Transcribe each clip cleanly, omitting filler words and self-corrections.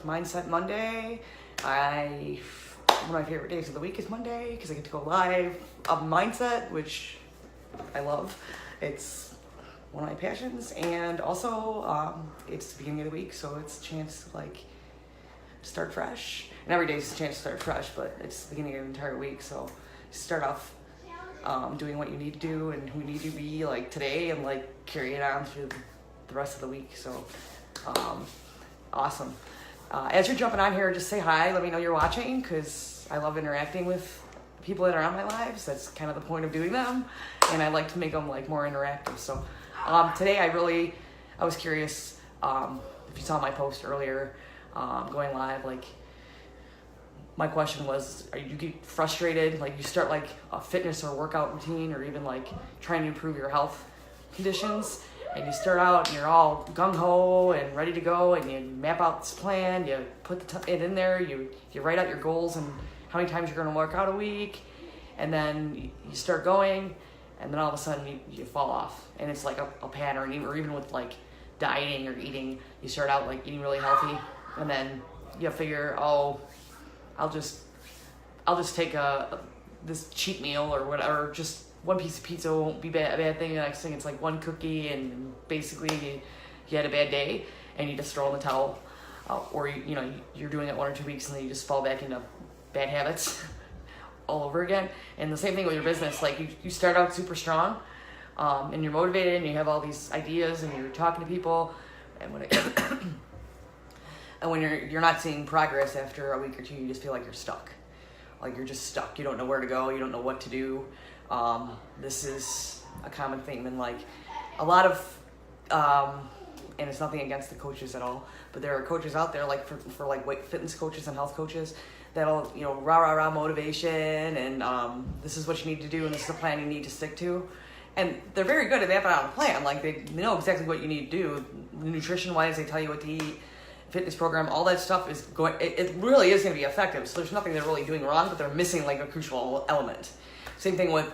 Mindset Monday. One of my favorite days of the week is Monday because I get to go live on Mindset, which I love. It's one of my passions, and also it's the beginning of the week, so it's a chance to like start fresh. And every day is a chance to start fresh, but it's the beginning of the entire week, so start off doing what you need to do and who you need to be like today, and like carry it on through the rest of the week. So awesome. As you're jumping on here, just say hi. Let me know you're watching, because I love interacting with people that are on my lives. That's kind of the point of doing them, and I like to make them like more interactive. So today I was curious if you saw my post earlier going live, like my question was, are you get frustrated, like you start like a fitness or workout routine, or even like trying to improve your health conditions, and you start out and you're all gung-ho and ready to go, and you map out this plan, you put it in there, you write out your goals and how many times you're going to work out a week, and then you start going, and then all of a sudden you fall off, and it's like a pattern. Or even with like dieting or eating, you start out like eating really healthy, and then you figure, oh, I'll just take this cheat meal or whatever. Just one piece of pizza won't be a bad thing. The next thing it's like one cookie, and basically you had a bad day and you just throw in the towel, or you're doing it 1 or 2 weeks and then you just fall back into bad habits all over again. And the same thing with your business. Like you start out super strong, and you're motivated and you have all these ideas and you're talking to people, and when you're not seeing progress after a week or two, you just feel like you're stuck. Like you're just stuck. You don't know where to go. You don't know what to do. This is a common theme, and like a lot of, and it's nothing against the coaches at all, but there are coaches out there like for like weight fitness coaches and health coaches that'll rah motivation, and this is what you need to do, and this is the plan you need to stick to. And they're very good at mapping out a plan. Like they know exactly what you need to do. Nutrition wise, they tell you what to eat. Fitness program, all that stuff is going, it really is going to be effective. So there's nothing they're really doing wrong, but they're missing like a crucial element. Same thing with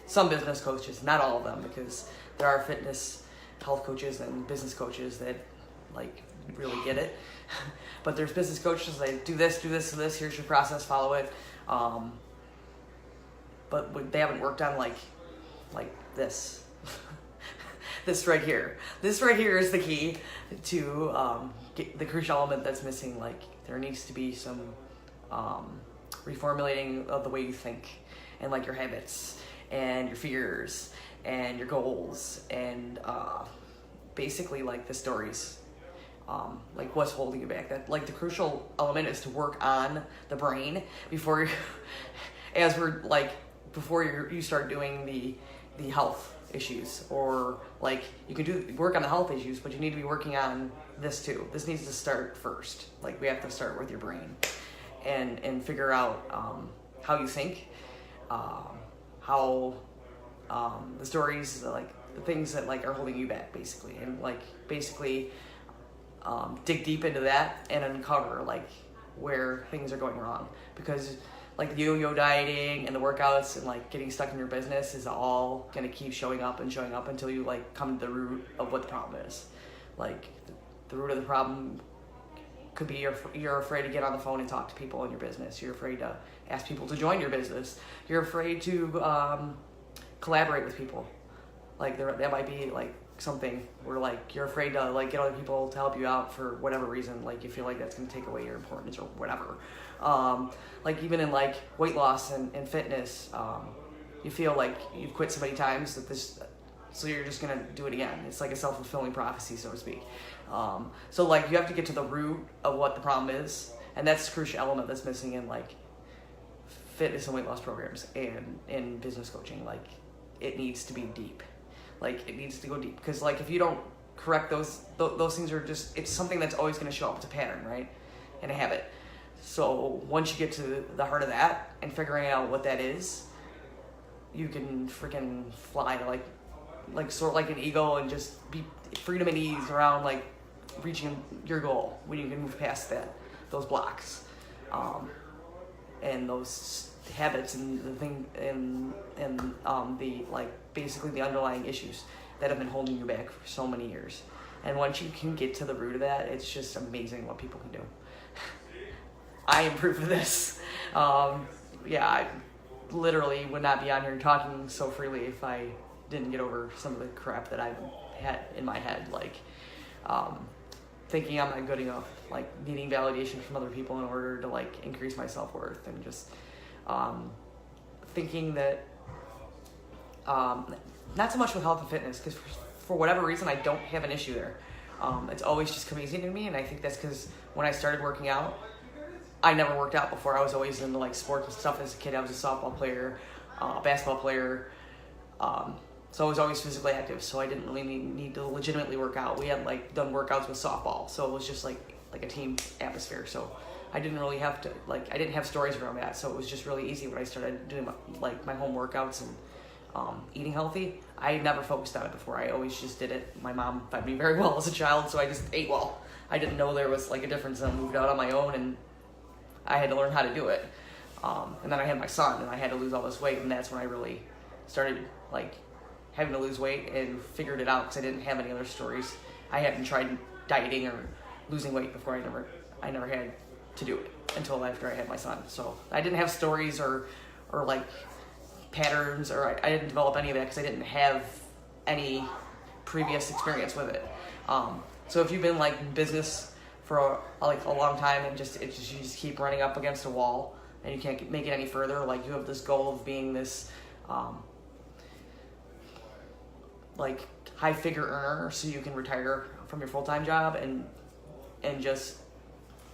some business coaches, not all of them, because there are fitness health coaches and business coaches that like really get it. But there's business coaches, they do this, here's your process, follow it. But they haven't worked on like this. This right here is the key to get the crucial element that's missing. Like there needs to be some reformulating of the way you think, and like your habits and your fears and your goals, and basically like the stories, like what's holding you back. That like the crucial element is to work on the brain before you start doing the health issues, or like you can work on the health issues, but you need to be working on this too. This needs to start first. Like we have to start with your brain and figure out how you think, how the stories, like the things that like are holding you back, basically, and like basically dig deep into that and uncover like where things are going wrong. Because like the yo-yo dieting and the workouts and like getting stuck in your business is all gonna keep showing up until you like come to the root of what the problem is. Like the root of the problem could be you're afraid to get on the phone and talk to people in your business. You're afraid to ask people to join your business. You're afraid to collaborate with people. Like that might be like something where like you're afraid to like get other people to help you out for whatever reason. Like you feel like that's gonna take away your importance or whatever. Like even in like weight loss and fitness, you feel like you've quit so many times so you're just gonna do it again. It's like a self-fulfilling prophecy, so to speak. So like you have to get to the root of what the problem is, and that's the crucial element that's missing in like fitness and weight loss programs and in business coaching. Like it needs to be deep. Like it needs to go deep, because like if you don't correct those things are just, it's something that's always going to show up. It's a pattern, right? And a habit. So once you get to the heart of that and figuring out what that is, you can freaking fly to like sort like an eagle and just be freedom and ease around like reaching your goal when you can move past those blocks, and those habits and the thing and the like basically the underlying issues that have been holding you back for so many years. And once you can get to the root of that, it's just amazing what people can do. I am proof of this. Yeah, I literally would not be on here talking so freely if I didn't get over some of the crap that I've had in my head, like thinking I'm not good enough, like needing validation from other people in order to like increase my self-worth, and just thinking that not so much with health and fitness, because for whatever reason I don't have an issue there. It's always just come easy to me, and I think that's because when I started working out, I never worked out before. I was always into like sports and stuff as a kid. I was a softball player, basketball player, so I was always physically active, so I didn't really need to legitimately work out. We had like done workouts with softball, so it was just like a team atmosphere, so I didn't really have to, like, I didn't have stories around that, so it was just really easy when I started doing my home workouts and eating healthy. I never focused on it before. I always just did it. My mom fed me very well as a child, so I just ate well. I didn't know there was like a difference, and I moved out on my own, and I had to learn how to do it. And then I had my son, and I had to lose all this weight, and that's when I really started like having to lose weight and figured it out, because I didn't have any other stories. I hadn't tried dieting or losing weight before. I never had to do it until after I had my son. So I didn't have stories or like patterns, or I didn't develop any of that because I didn't have any previous experience with it. So if you've been like in business for a long time, and you just keep running up against a wall and you can't make it any further, like you have this goal of being this like high figure earner so you can retire from your full-time job and just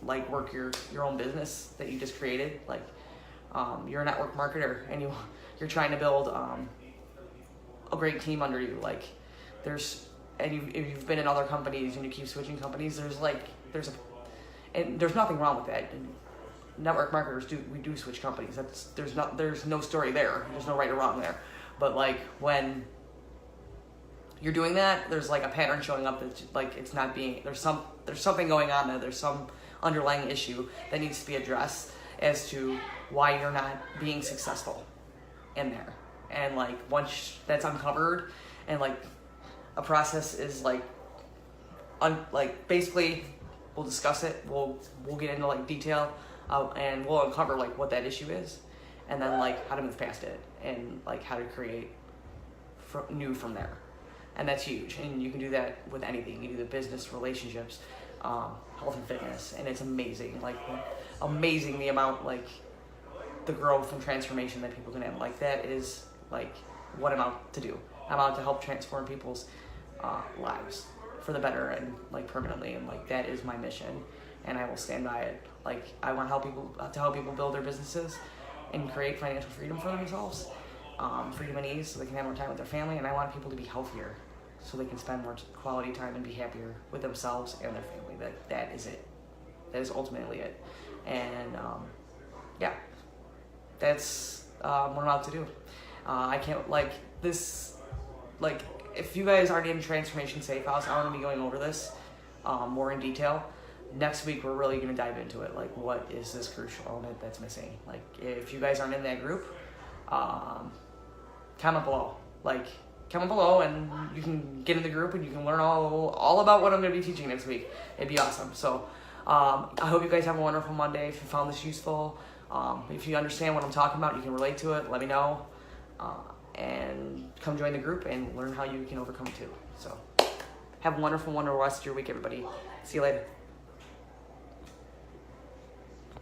like work your own business that you just created. Like you're a network marketer, and you're trying to build a great team under you. Like if you've been in other companies and you keep switching companies, and there's nothing wrong with that. And network marketers do switch companies. There's no story there. There's no right or wrong there. But like when you're doing that, there's like a pattern showing up that like it's not being, there's something going on there. There's some underlying issue that needs to be addressed as to why you're not being successful in there. And like once that's uncovered, and like a process is like basically we'll discuss it, we'll get into like detail, and we'll uncover like what that issue is, and then like how to move past it, and like how to create new from there. And that's huge. And you can do that with anything. You can do the business, relationships, health and fitness, and it's amazing. Like amazing the amount, like the growth and transformation that people can have. Like that is like what I'm out to do. I'm out to help transform people's lives for the better, and like permanently, and like that is my mission, and I will stand by it. Like I want to help people build their businesses and create financial freedom for themselves, freedom and ease, so they can have more time with their family. And I want people to be healthier so they can spend more quality time and be happier with themselves and their family. That is it. That is ultimately it. And yeah, that's what I'm out to do. I can't like this, like if you guys aren't in Transformation Safe House, I'm going to be going over this more in detail. Next week, we're really going to dive into it. Like, what is this crucial element that's missing? Like, if you guys aren't in that group, comment below. Like, comment below, and you can get in the group, and you can learn all about what I'm going to be teaching next week. It'd be awesome. So, I hope you guys have a wonderful Monday. If you found this useful, if you understand what I'm talking about, you can relate to it, let me know. And come join the group and learn how you can overcome it too. So, have a wonderful rest of your week, everybody. See you later.